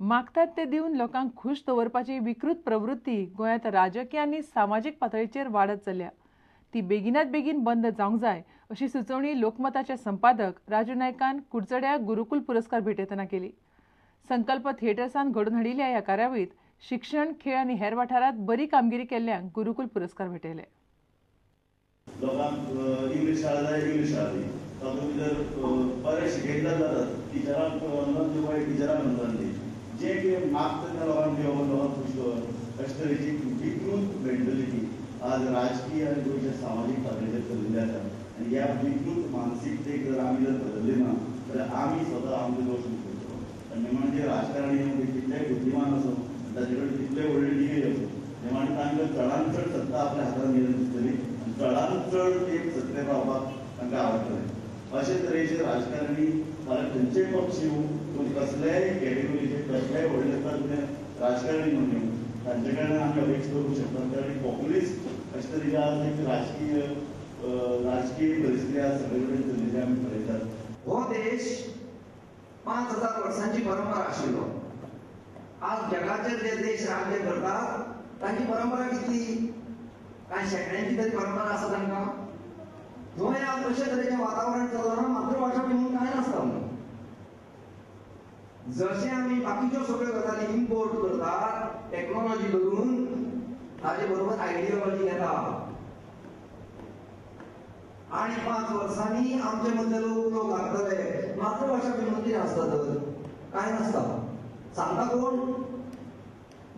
मागतात ते दिवन लोकांक खुश दवरपाची विकृत प्रवृत्ती गोंयांत राजकीय आनी सामाजीक पातळीचेर वाडत चल्ल्या। ती बेगिनात बेगीन बंद जावंक जाय अशी सुचोवणी लोकमताचे संपादक राजू नायकान कुडचड्या गुरुकुल पुरस्कार भेटयतना केली। संकल्प थिएटर्सान घडोवन हाडिल्ल्या ह्या कार्यावळीत शिक्षण, खेळ आनी हेर वाठारांत बरी कामगिरी केल्ल्यांक गुरुकुल पुरस्कार भेटयले। लोकांक इंग्लीश शाळा जाय, इंग्लीश शाळा दी तातूंत भितर बरें शिकयतात जातात टिचरांक अनुदान दिवपाक टिचरांक अनुदान दी जे कितें मागता त्या लोकांक दिवप लोकांक खुश दवर अशे तरेची विकृत मेंटलिटी आज राजकीय आनी गोंयच्या सामाजीक पातळीचेर चलिल्ली आसा आनी ह्या विकृत मानसिकतेक जर आमी जर बदल्ली ना जाल्यार आमी स्वता आमचो दोश करतलो। आनी म्हणजे राजकारणी कितलेय बुद्धिमान आसूं ताचे कडेन कितले व्हडले डिग्री आसूं निमाणे तांकां चडांत चड सत्ता आपल्या हातांत घेवन दिसतली आनी चडांत चड एक सत्तेर रावपाक तांकां आवडटलें। अशे तरेचे राजकारणी फाल्यां खंयचेय पक्ष येवं कसल्याय कॅटेगरीचे कसल्याय व्हडले तज्ञ राजकारणी म्हणून येवं तांचे कडल्यान आमी अपेक्षा करूंक शकतात कारण पॉप्युलिस्ट अशे तरेचे आज एक राजकीय परिस्थिती आज सगळे कडेन चलिल्ली आमी पळयतात। हो देश 5000 वर्सांची परंपरा आशिल्लो। आज जगाचेर जे देश राज्य करतात तांची परंपरा कितली काय शेकड्यांची तरी परंपरा आसा तांकां। थंय आज अशे तरेचें वातावरण चल्लां मातृभाषा म्हणून कांय नासता म्हणून जशें आमी बाकीच्यो सगळ्यो गजाली इम्पोर्ट करतात टॅक्नॉलॉजी धरून ताचे बरोबर आयडियोलॉजी येता आनी 5 वर्सांनी आमचे मदले लोक लागतले मातृभाषा म्हणून कितें आसता तर कांय नासता। सांगता कोण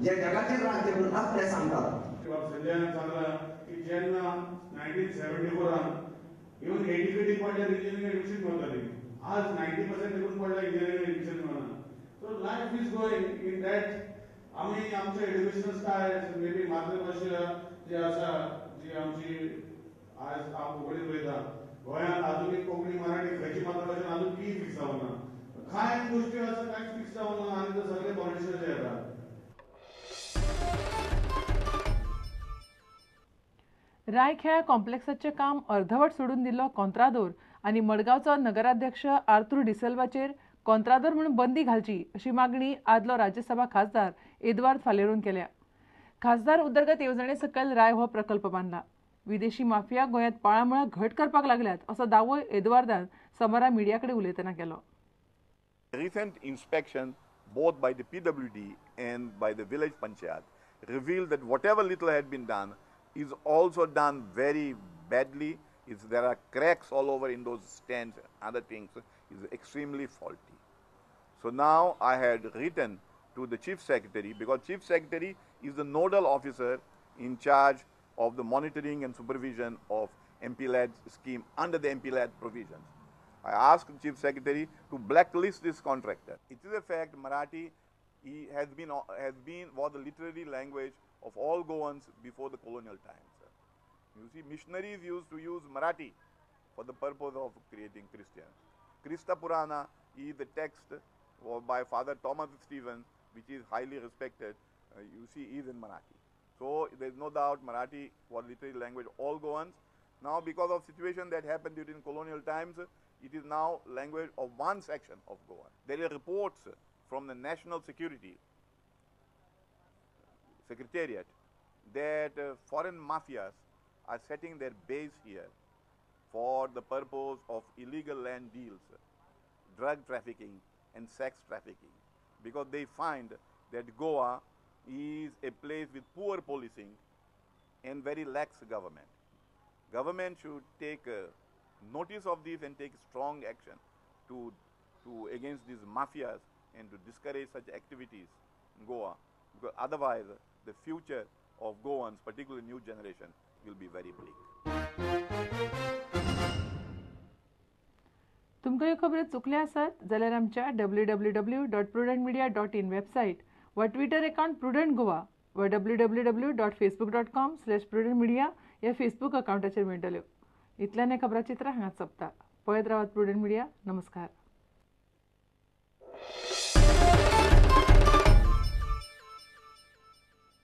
जे जगाचेर राज्य करतात ते सांगतात। सध्यान सांगला की जेन्ना 1974 इवन एज्युकेटींग पडल्यार इंजिनियरींग एडमिशन करताली आज 90% निघून पडल्या इंजिनियरींग एडमिशन म्हणून। So life is going in that आमी आमचे एड्युकेशनल स्टायल मे बी मातृभाषा जी आसा जी आमची आज हांव कोंकणीन उलयता गोंयांत आजुनूय कोंकणी मराठी खंयची मातृभाषा आजून ती फिक्स जावना कांय गोश्टी आसा कांय फिक्स जावना आनी ते सगळे पॉलिटिशियन्स येतात। राय खेळा कॉम्प्लेक्साचें काम अर्धवट सोडून दिल्लो कोंत्रादोर आनी मडगांवचो नगराध्यक्ष आर्थूर डिसिल्वाचेर कोंत्रादोर म्हणून बंदी घालची अशी मागणी आदलो राज्यसभा खासदार एदवार्द फालेरून केल्या। खासदार उदरगत येवजणे सकयल राय हो प्रकल्प बांदला। विदेशी माफिया गोंयांत पाळामुळा घट करपाक लागल्यात असो दावो एदवार्दान सोमारा मिडिया कडेन उलयतना केलो। Recent inspection both by the PWD and by the village panchayat revealed that whatever little had been done is also done very badly. There are cracks all over in those stands, other things is extremely faulty. So now I had written to the Chief Secretary because Chief Secretary is the nodal officer in charge of the monitoring and supervision of MPLAD scheme under the MPLAD provisions. I asked the Chief Secretary to blacklist this contractor. It is a fact Marathi was the literary language of all Goans before the colonial times. You see, missionaries used to use Marathi for the purpose of creating Christians. Krista Purana is the text by Father Thomas Stevens, which is highly respected. You see, is in Marathi. So there is no doubt Marathi was literary language all Goans. Now, because of situation that happened during colonial times, it is now language of one section of Goa. There are reports from the National Security Secretariat that foreign mafias are setting their base here for the purpose of illegal land deals, drug trafficking and sex trafficking, because they find that Goa is a place with poor policing and very lax government. Government should take notice of this and take strong action to against these mafias and to discourage such activities in Goa, because otherwise the future of Goans, particularly new generation, will be very bleak. तुमकां ह्यो खबरो चुकल्यो आसात जाल्यार आमच्या www.prudentmedia.in website वा Twitter account prudent Goa वा www.facebook.com/prudentmedia ह्या Facebook अकाउंटाचेर मेळटल्यो। इतल्यान हे खबरां चित्रां हांगाच सोंपता। पळयत रावात प्रुडंट मिडिया। नमस्कार।